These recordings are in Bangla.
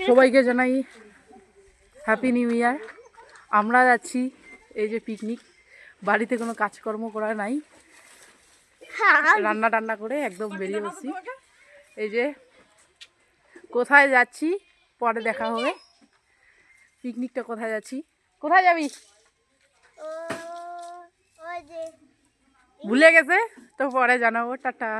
সবাইকে জানাই হ্যাপি নিউ ইয়ার। আমরা যাচ্ছি এই যে পিকনিক, বাড়িতে কোনো কাজকর্ম করা নাই, রান্না টান্না করে একদম বেরিয়ে বসছি। এই যে কোথায় যাচ্ছি পরে দেখা হবে। পিকনিকটা কোথায় যাচ্ছি, কোথায় যাবি ভুলে গেছে তো, পরে জানাবো। টাটা।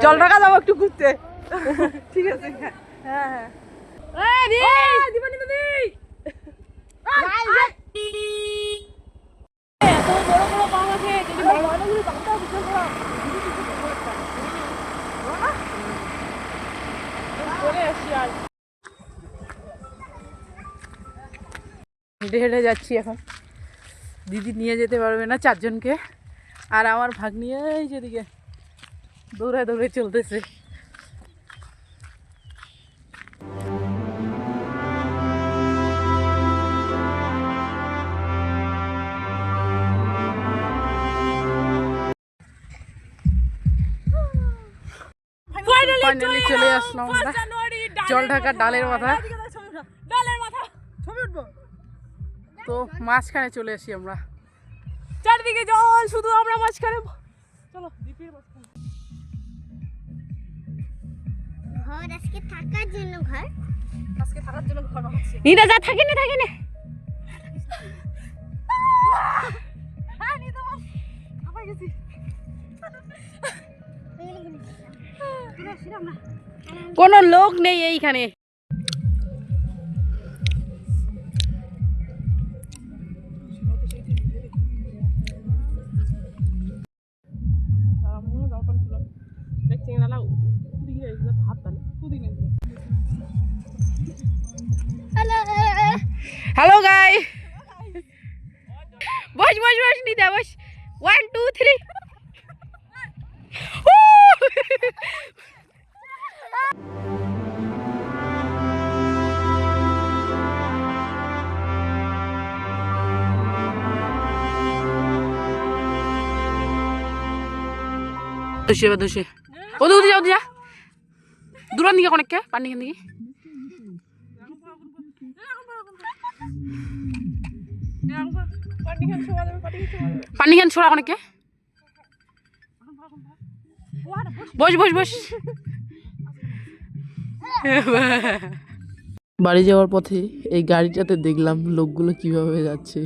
জল ঢাকা যাবো একটু ঘুরতে, ঠিক আছে? হ্যাঁ হেঁটে হেঁটে যাচ্ছি এখন। দিদি নিয়ে যেতে পারবে না চারজনকে, আর আমার ভাগ্নি এই যেদিকে দৌড়ে দৌড়ে চলতেছে। ফাইনালি চলে আসলাম আমরা জল ঢাকা ডালের মাথা। তো মাঝখানে চলে আসি আমরা, চারদিকে জল, শুধু আমরা মাঝখানে। চলো দ্বীপের মাঝখানে। ঘর আজকে থাকার জন্য ঘর, আজকে থাকার জন্য ঘর বানাচ্ছি। নিদা যা থাকে না কোনো লোক নেই এইখানে। হ্যালো গাই, বস বস বস নিদা বস। 1 2 3। দুশে বা দুশে ওদের উঠে যা, উঠে যা দূরান দিকে অনেককে পানি খান দিকে। পানি খান ছোড়া অনেককে। বস বস বস। বাড়ি যাওয়ার পথে এই গাড়িটাতে দেখলাম লোকগুলো কিভাবে যাচ্ছে।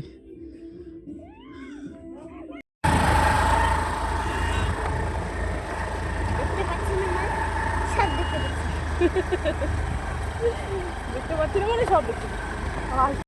দেখতে পাচ্ছি না মানে সব দেখতে